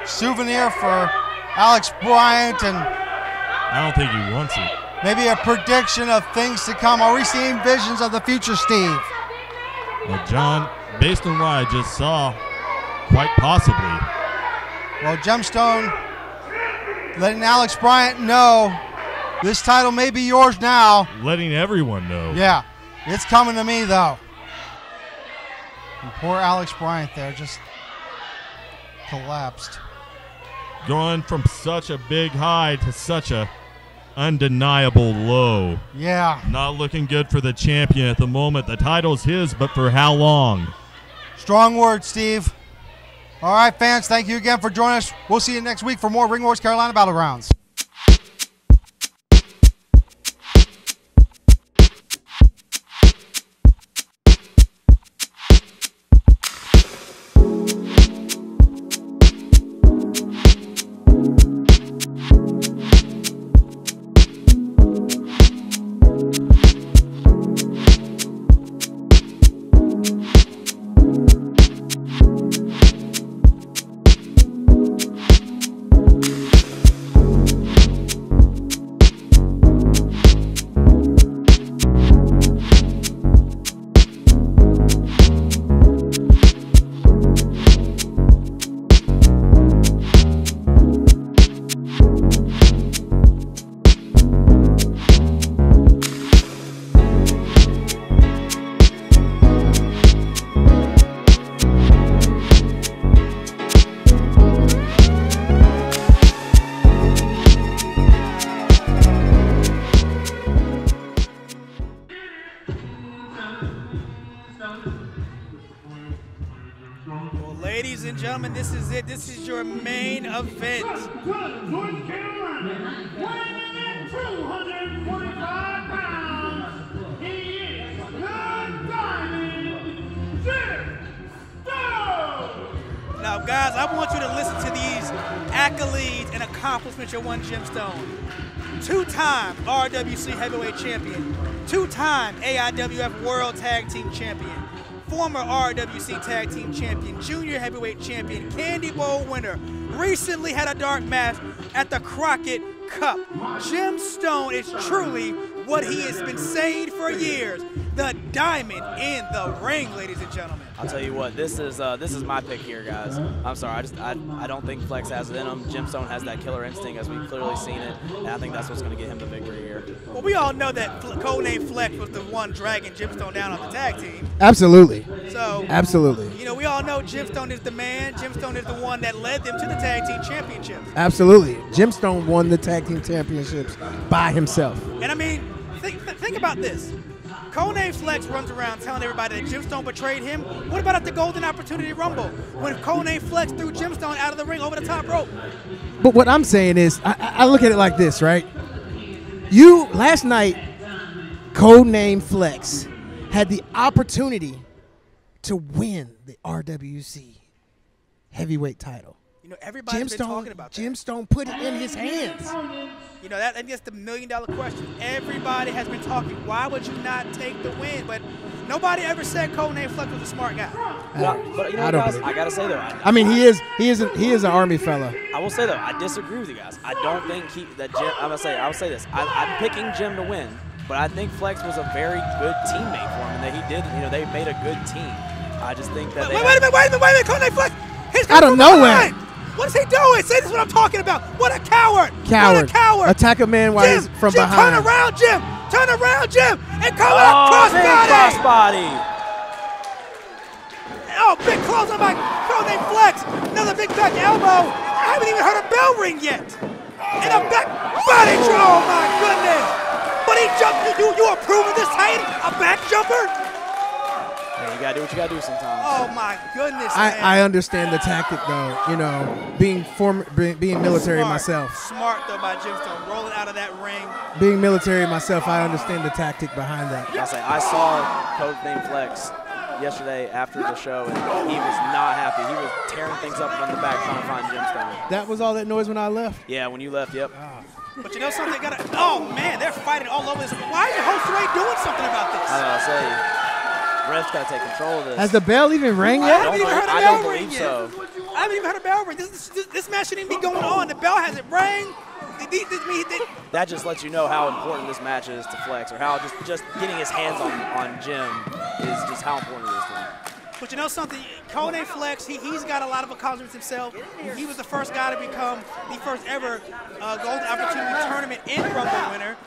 S10: Souvenir for Alex Bryant, and
S11: I don't think he wants it.
S10: Maybe a prediction of things to come. Are we seeing visions of the future, Steve?
S11: Well, John, based on what I just saw, quite possibly.
S10: Well, Gemstone letting Alex Bryant know this title may be yours now.
S11: Letting everyone know.
S10: Yeah, it's coming to me, though. And poor Alex Bryant there just collapsed.
S11: Going from such a big high to such a undeniable low.
S10: Yeah.
S11: Not looking good for the champion at the moment. The title's his, but for how long?
S10: Strong words, Steve. All right, fans, thank you again for joining us. We'll see you next week for more Ring Wars Carolina Battlegrounds.
S12: Ladies and gentlemen, this is it. This is your main event.
S4: North Carolina, weighing in at 245 pounds, he is the Diamond Gemstone.
S12: Now, guys, I want you to listen to these accolades and accomplishments of one Gemstone. Two-time RWC Heavyweight Champion, two-time AIWF World Tag Team Champion, former RWC Tag Team Champion, Junior Heavyweight Champion, Candy Bowl winner, recently had a dark match at the Crockett Cup. Gemstone is truly what he has been saying for years. the diamond in the ring, ladies and gentlemen.
S13: I'll tell you what, this is my pick here, guys. I'm sorry, I don't think Flex has it in him. Gemstone has that killer instinct, as we've clearly seen it, and I think that's what's going to get him the victory here.
S12: Well, we all know that Codename Flex was the one dragging Gemstone down on the tag team.
S2: Absolutely.
S12: So,
S2: absolutely.
S12: You know, we all know Gemstone is the man. Gemstone is the one that led them to the tag team championships.
S2: Absolutely. Gemstone won the tag team championships by himself.
S12: And I mean, think about this. Codename Flex runs around telling everybody that Gemstone betrayed him. What about at the Golden Opportunity Rumble when Codename Flex threw Gemstone out of the ring over the top rope?
S2: But what I'm saying is, I look at it like this, right? Last night, Codename Flex had the opportunity to win the RWC heavyweight title.
S12: You know, everybody's been talking about that.
S2: Gemstone put it in his hands.
S12: You know, I guess the million-dollar question. Everybody has been talking, why would you not take the win? But nobody ever said Codename Flex was a smart guy.
S13: But you know, guys, I gotta say though,
S2: I mean, he is an Army fella.
S13: I will say though, I disagree with you guys. I don't think I'll say this. I'm picking Jim to win, but I think Flex was a very good teammate for him, and that he did. You know, they made a good team. I just think that.
S12: Wait a minute, Codename Flex. He's
S2: out of nowhere.
S12: What is he doing? Say this is what I'm talking about. What a coward.
S2: Coward.
S12: What a coward.
S2: Attack a man while he's from
S12: Jim,
S2: behind.
S12: Turn around, Jim. Turn around, Jim. And come out crossbody. Oh, big close on by Codename Flex. Another big back elbow. I haven't even heard a bell ring yet. And a back body draw. Oh, my goodness. But he jumped. You approve of this, Titan? A back jumper?
S13: You gotta do what you gotta do sometimes.
S12: Oh my goodness!
S2: I understand the tactic though. You know, being military myself.
S12: Smart though by Gemstone, rolling out of that ring.
S2: Being military myself, I understand the tactic behind that.
S13: I saw Codename Flex yesterday after the show, and he was not happy. He was tearing things up from the back trying to find Gemstone.
S2: That was all that noise when I left?
S13: Yeah, when you left, yep.
S12: But you know something? Oh man, they're fighting all over this. Why is the host Ray doing something about this?
S13: I was gonna say. Ref's got to take control of this.
S2: Has the bell even rang yet?
S12: I don't believe so. I haven't even heard a bell ring. This match shouldn't even be going on. The bell hasn't rang.
S13: That just lets you know how important this match is to Flex, or how just getting his hands on Jim is just how important it is to him.
S12: But you know something? Codename Flex, he's got a lot of accomplishments himself. He was the first guy to become the first ever Golden Opportunity Tournament in Rumble winner.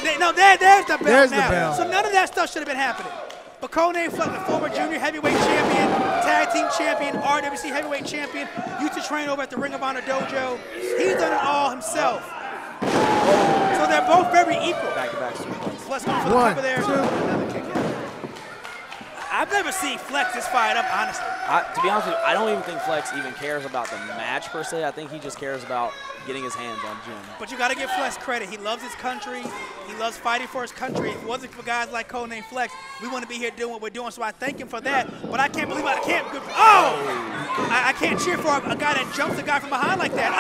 S12: There's the bell
S2: There's
S12: now.
S2: the bell.
S12: So none of that stuff should have been happening. But Codename Flex, the former junior heavyweight champion, tag team champion, RWC heavyweight champion, used to train over at the Ring of Honor dojo. He's done it all himself. So they're both very equal.
S13: Back-to-back suplex.
S12: Flex going for the cover there. Another kick out. I've never seen Flex this fired up, honestly.
S13: To be honest with you, I don't even think Flex even cares about the match per se. I think he just cares about getting his hands on Jim.
S12: But you got to give Flex credit. He loves his country. He loves fighting for his country. If it wasn't for guys like Codename Flex, we wouldn't be here doing what we're doing. So I thank him for that. But I can't believe I can't cheer for a guy that jumps a guy from behind like that.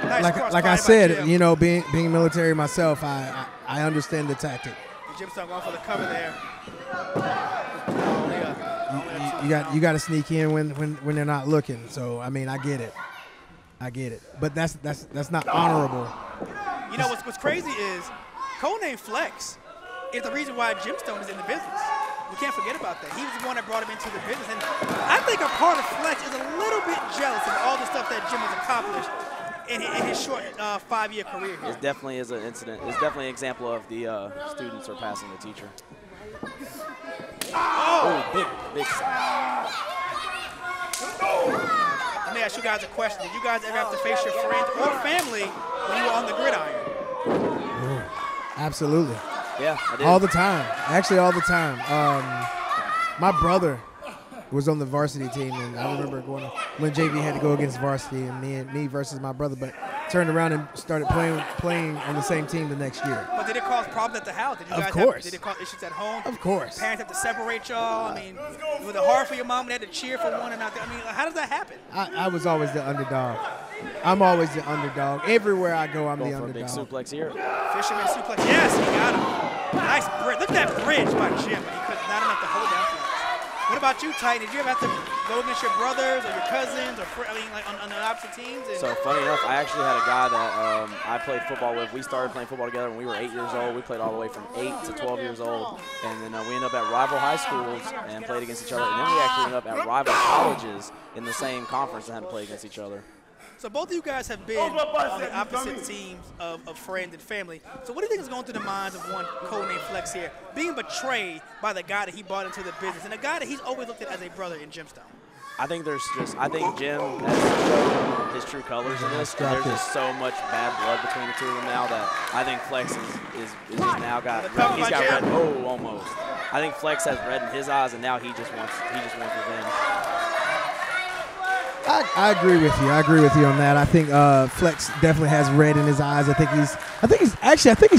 S12: Nice
S2: like I said, you know, being military myself, I understand the tactic.
S12: Jim's not going for the cover there.
S2: You got to sneak in when they're not looking. So I mean, I get it. But that's not honorable.
S12: You know what's crazy is Codename Flex is the reason why Gemstone is in the business. We can't forget about that. He was the one that brought him into the business, and I think a part of Flex is a little bit jealous of all the stuff that Jim has accomplished in his short 5-year career here.
S13: It definitely is an incident. It's definitely an example of the student surpassing the teacher. Oh, big sign.
S12: Let me ask you guys a question. Did you guys ever have to face your friends or family when you were on the gridiron?
S2: Absolutely.
S13: Yeah, I did.
S2: All the time. Actually, all the time. My brother was on the varsity team, and I remember going when JV had to go against varsity, and me versus my brother, but turned around and started playing on the same team the next year.
S12: But did it cause problems at the house? Did you guys
S2: Of course.
S12: Did it cause issues at home?
S2: Of course.
S12: Parents have to separate y'all. I mean, was it hard for your mom and dad to cheer for one another? I mean, how does that happen?
S2: I was always the underdog. I'm always the underdog. Everywhere I go, I'm the underdog.
S13: Big suplex here.
S12: Fisherman suplex. Yes, he got him. Nice bridge. Look at that bridge by Jim. But he could not enough to hold down. What about you, Titan? Did you ever have to go against your brothers or your cousins or like on the opposite teams? And
S13: so funny enough, I actually had a guy that I played football with. We started playing football together when we were 8 years old. We played all the way from 8 to 12 years old. And then we ended up at rival high schools and played against each other. And then we actually ended up at rival colleges in the same conference and had to play against each other.
S12: So both of you guys have been on the opposite teams of friends and family. So what do you think is going through the minds of one Codename Flex here, being betrayed by the guy that he brought into the business and a guy that he's always looked at as a brother in Gemstone?
S13: I think Jim has shown his true colors in this. And there's just so much bad blood between the two of them now that I think Flex is just now got red. Oh, almost. I think Flex has red in his eyes, and now he just wants revenge.
S2: I agree with you. I agree with you on that. I think Flex definitely has red in his eyes. I think he's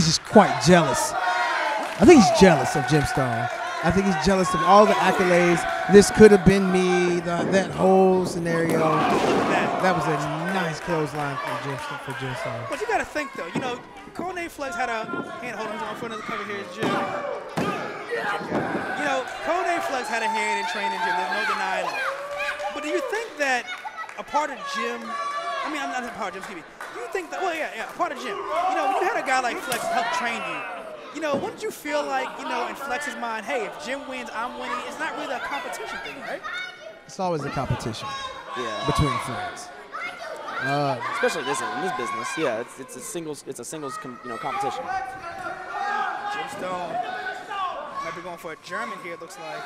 S2: just quite jealous. I think he's jealous of Gemstone. I think he's jealous of all the accolades. This could have been me. That whole scenario. That was a nice clothesline for Gemstone.
S12: But you got to think though. You know, Codename Flex had a hand. Hold on for another cover here. Is Jim. You know, Codename Flex had a hand in training Jim. There's no denying it. But do you think that a part of Jim, I'm not a part of Jim, excuse me. Do you think that, a part of Jim. You know, when you had a guy like Flex help train you, you know, wouldn't you feel like, you know, in Flex's mind, hey, if Jim wins, I'm winning? It's not really a competition thing, right?
S2: It's always a competition between friends.
S13: Especially in this business, yeah, it's a singles competition.
S12: Gemstone might be going for a German here, it looks like.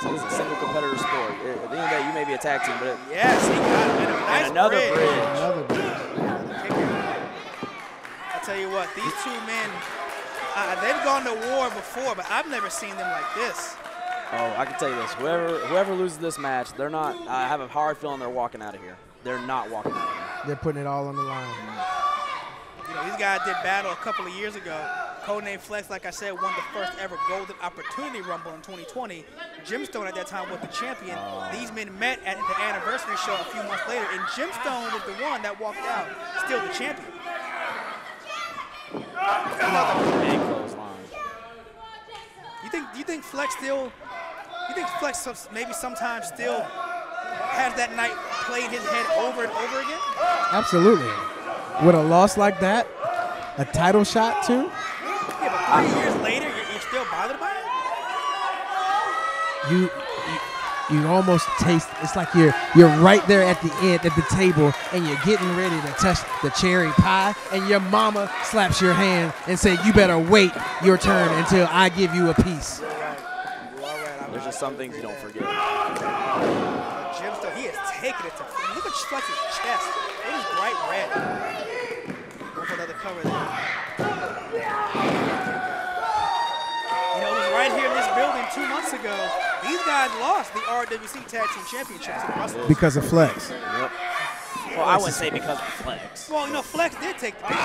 S13: So this is a single competitor sport. At the end of the day, you may be a tag team, but
S12: yes, he got him. Nice
S13: another bridge.
S2: Another bridge.
S12: I tell you what, these two men, they've gone to war before, but I've never seen them like this.
S13: Oh, I can tell you this: whoever loses this match, they're not. I have a hard feeling they're walking out of here. They're not walking out of here.
S2: They're putting it all on the line.
S12: You know, these guys did battle a couple of years ago. Codename Flex, like I said, won the first ever Golden Opportunity Rumble in 2020. Gemstone at that time was the champion. These men met at the anniversary show a few months later, and Gemstone was the one that walked out, still the champion.
S13: Big clothesline.
S12: You think Flex still? You think Flex maybe sometimes still has that night played his head over and over again?
S2: Absolutely. With a loss like that, a title shot too.
S12: Yeah, but 3 years later, you're still bothered by it?
S2: You almost taste, it's like you're right there at the end, at the table, and you're getting ready to touch the cherry pie, and your mama slaps your hand and says, you better wait your turn until I give you a piece.
S12: You're right.
S13: There's just some things you don't forget.
S12: Gemstone, he is taking it to, look at Flex's chest. It is bright red. Go for another cover there. You know, it was right here in this building 2 months ago. These guys lost the RWC Tag Team Championships to Russell.
S2: Because of Flex.
S13: Yep. Well, I wouldn't say because of Flex.
S12: Well, you know, Flex did take the pin.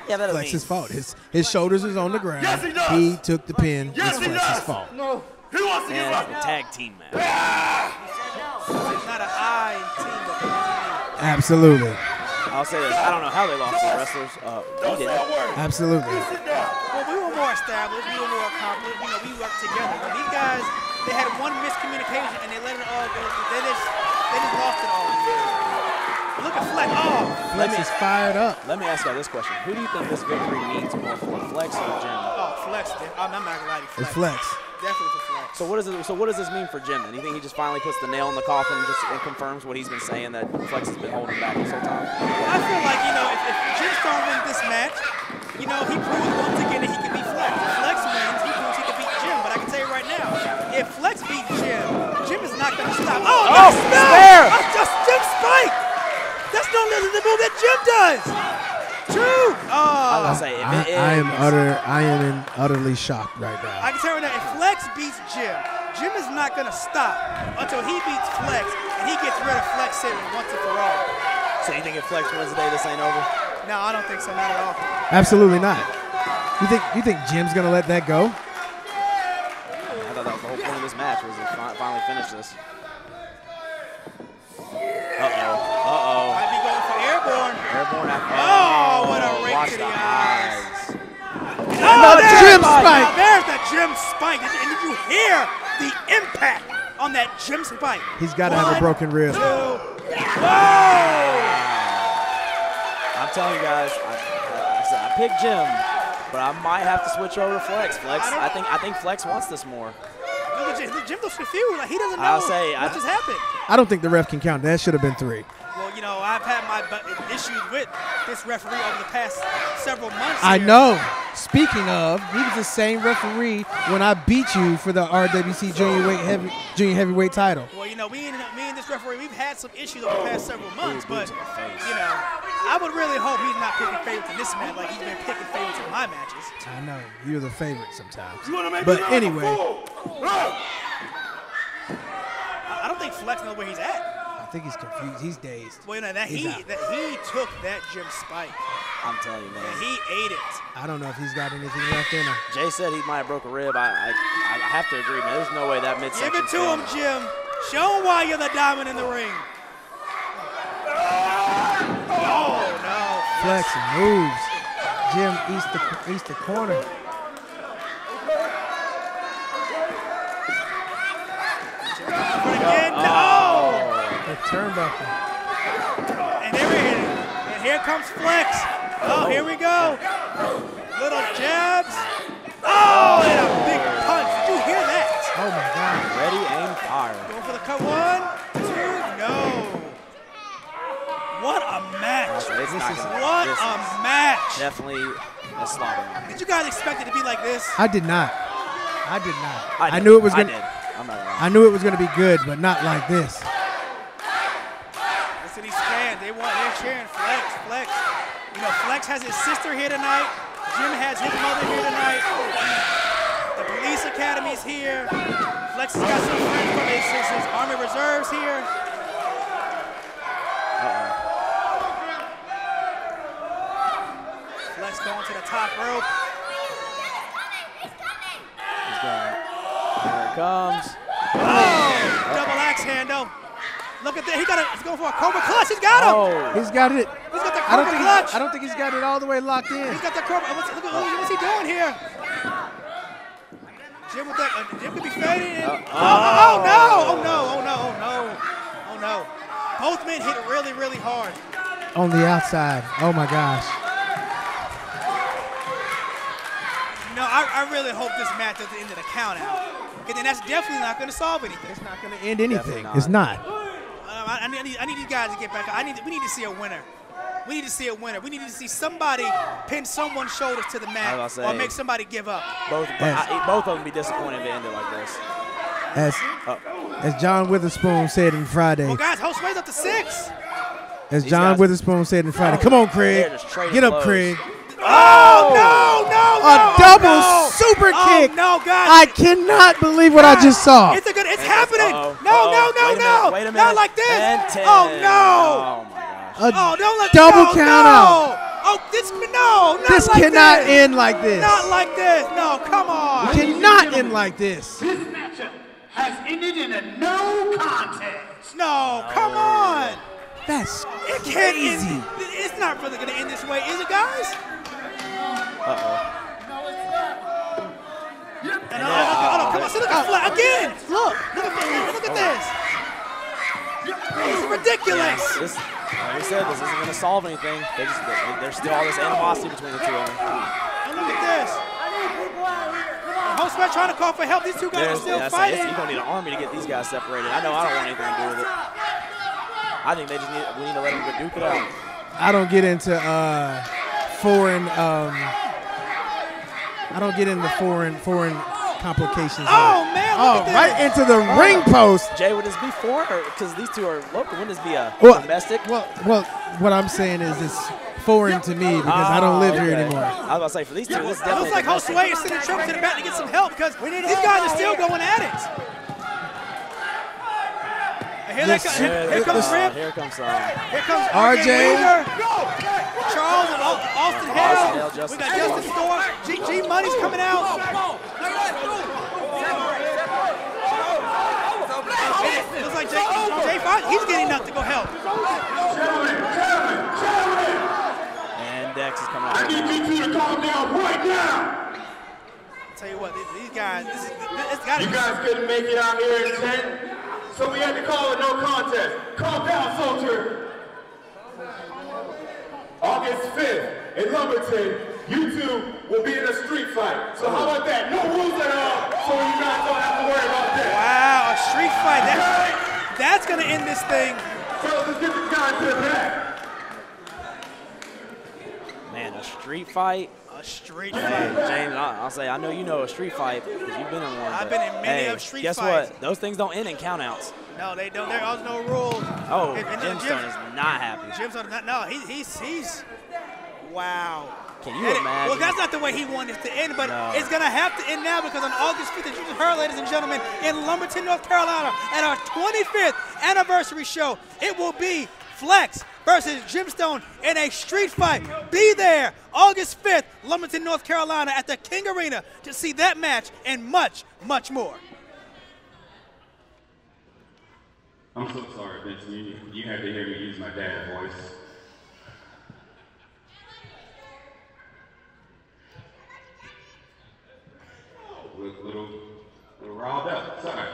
S13: Yeah, that
S2: Flex's fault. His shoulders is on the ground.
S5: Yes, he does.
S2: He took the pin.
S5: Yes,
S2: it's
S5: he
S2: Flex's
S5: does.
S2: fault.
S5: No. He wants to give
S13: And
S5: up.
S13: the tag team match.
S12: It's not an I in team, but it's an
S2: Absolutely.
S13: I'll say this. I don't know how they lost to the wrestlers. We did.
S2: Absolutely.
S12: Well, we were more established. We were more accomplished. You know, we worked together. But these guys, they had one miscommunication and they let it all go. They just lost it all. Look at Flex. Oh,
S2: Flex is fired up.
S13: Let me ask you this question. Who do you think this victory means more for, Flex or Jim?
S12: oh, Flex. I'm not gonna lie to you.
S2: It's Flex.
S12: Definitely for Flex.
S13: So what does this mean for Jim then? You think he just finally puts the nail in the coffin and confirms what he's been saying, that Flex has been holding back this whole time?
S12: Well, I feel like, you know, if Gemstone wins this match, you know, he proves once again that he can beat Flex. If Flex wins, he proves he can beat Jim. But I can tell you right now, if Flex beats Jim, Jim is not gonna stop. Oh,
S13: spare!
S12: Just Jim Spike! That's no less than the move that Jim does! True!
S13: I was gonna say,
S2: I am utterly shocked right now.
S12: I can tell you right now, if Flex beats Jim, Jim is not going to stop until he beats Flex and he gets rid of Flex City once and for all.
S13: So you think if Flex wins today, this ain't over?
S12: No, I don't think so, not at all.
S2: Absolutely not. You think Jim's gonna let that go?
S13: I thought that was the whole point of this match, was to finally finish this.
S12: Might be going for airborne.
S13: Airborne after.
S12: Oh, what a rake
S13: watch
S12: to the
S13: the
S12: eyes.
S2: No,
S12: there's
S2: Jim
S12: Spike.
S2: Spike.
S12: Now, there's the Jim Spike. And did you hear the impact on that gym spike.
S2: He's got to have a broken rib.
S12: Whoa!
S13: I'm telling you guys, I picked Jim, but I might have to switch over to Flex. I think Flex wants this more.
S12: Look, Jim looks confused. Like he doesn't know what just happened.
S2: I don't think the ref can count. That should have been 3.
S12: Well, you know, I've had my issues with this referee over the past several months.
S2: I know. Speaking of, he was the same referee when I beat you for the RWC junior heavyweight title.
S12: Well, you know, me and this referee, we've had some issues over the past several months, but you know, I would really hope he's not picking favorites in this match like he's been picking favorites in my matches.
S2: I know. You're the favorite sometimes.
S12: But
S2: anyway.
S12: I don't think Flex knows where he's at.
S2: I think he's confused. He's dazed.
S12: Well, you know, he took that gym spike.
S13: I'm telling you, man.
S12: And he ate it.
S2: I don't know if he's got anything left in him.
S13: Jay said he might have broke a rib. I have to agree, man. There's no way that midsection.
S12: Give it to him, Jim. Show him why you're the diamond in the ring. Oh, no.
S2: Flex moves. Jim eats the corner.
S12: Again, no!
S2: The turnbuckle.
S12: And here comes Flex. Oh, here we go. Little jabs. Oh, and a big punch. Did you hear that?
S2: Oh, my God.
S13: Ready, aim, fire.
S12: Going for the cut. 1, 2, no. What a match. What a match.
S13: Definitely a slobber match.
S12: Did you guys expect it to be like this?
S2: I did not. I knew it was going to. I knew it was going to be good, but not like this.
S12: Listen to these fans. They're cheering Flex. You know, Flex has his sister here tonight. Jim has his mother here tonight. The police academy's here. Flex has got some friends from his Army Reserves here. Flex going to the top rope.
S13: He's going. Here it comes.
S12: Oh, double axe handle. Look at that. He's going for a Cobra Clutch. He's got him.
S2: Oh. He's got it.
S12: He's got the Cobra Clutch.
S2: I don't think he's got it all the way locked in.
S12: He's got the Cobra. What's he doing here? Jim with that. Jim could be fading. Oh no. Both men hit really, really hard.
S2: On the outside. Oh, my gosh.
S12: No, I really hope this match doesn't end in a count out. And then that's definitely not going to solve anything.
S2: It's not going to end anything. It's not.
S12: I need these guys to get back. We need to see a winner. We need to see a winner. We need to see somebody pin someone's shoulders to the mat or make somebody give up.
S13: Both of them be disappointed if it ended like this.
S2: As John Witherspoon said in Friday.
S12: Well, guys, Host Way's up to 6.
S2: As John Witherspoon said in Friday. Come on, Craig. Get up, Craig.
S12: Oh, no.
S2: A double super kick.
S12: No, guys.
S2: I cannot believe what I just saw.
S12: It's happening. No.
S13: Wait a minute.
S12: Not like this. Oh, no.
S13: Oh, my gosh.
S12: Don't let
S2: double count out.
S12: Oh,
S2: this
S12: like
S2: cannot
S12: this.
S2: end like this.
S12: Not like this. No, come on.
S2: It cannot end like this.
S4: This matchup has ended in a no contest.
S12: No, come on.
S2: That's
S12: it can't end. It's not really going to end this way, is it, guys? Come on, see, look at Flex again. Look at this. This is ridiculous.
S13: Like we said, this isn't going to solve anything. There's still all this animosity between the two of them.
S12: And look at this. Host trying to call for help. These two guys are still fighting.
S13: You're going to need an army to get these guys separated. I know I don't want anything to do with it. I think we need to let them go duke it out.
S2: I don't get into foreign complications.
S12: Oh man! Look at
S2: right into the ring post.
S13: Jay, would this be foreign, or because these two are local? Wouldn't this be a domestic?
S2: Well, what I'm saying is it's foreign to me because I don't live here anymore.
S13: I was about to say for these two, this is definitely.
S12: Looks like Josue is sending troops to the back to get some help because these guys are still going at it. Here comes Rip.
S13: Here comes
S12: RJ. Charles and Austin Hale. We got Justin Storm. G Money's coming out. Looks like Jay Fox, he's getting up to go help.
S13: And Dex is coming out.
S4: I need you to calm down right now.
S12: tell you what, these guys, it's got to
S14: You guys couldn't make it out here in 10, so we had to call it no contest. Calm down, soldier. August 5th in Lumberton, you two will be in a street fight. So how about that? No rules at all, so you guys don't have to worry about that.
S12: Wow, a street fight. That's going to end this thing.
S14: Fellas, let's get this guy to the back.
S13: Man, a street fight?
S12: A street fight.
S13: James, I'll say, I know you know a street fight because you've been in one.
S12: I've been in many of street
S13: guess
S12: fights.
S13: What? Those things don't end in countouts.
S12: No, they don't. There's no rules.
S13: Oh, Jimstone is not happy.
S12: Jimstone, no, he's wow.
S13: Can you imagine?
S12: Well, that's not the way he wanted it to end, but
S13: No.
S12: it's going to have to end now because on August 5th, as you just heard, ladies and gentlemen, in Lumberton, North Carolina, at our 25th anniversary show, it will be Flex versus Jimstone in a street fight. Be there August 5th, Lumberton, North Carolina, at the King Arena to see that match and much, much more.
S15: I'm so sorry, Benson. You had to hear me use my dad voice. Little riled up. Sorry.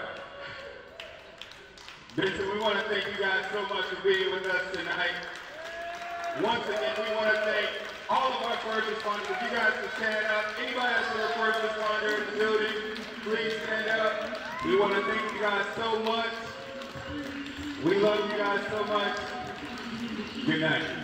S15: Benson, we want to thank you guys so much for being with us tonight. Once again, we want to thank all of our first responders. If you guys can stand up, anybody that's a first responder in the building, please stand up. We want to thank you guys so much. We love you guys so much. Good night.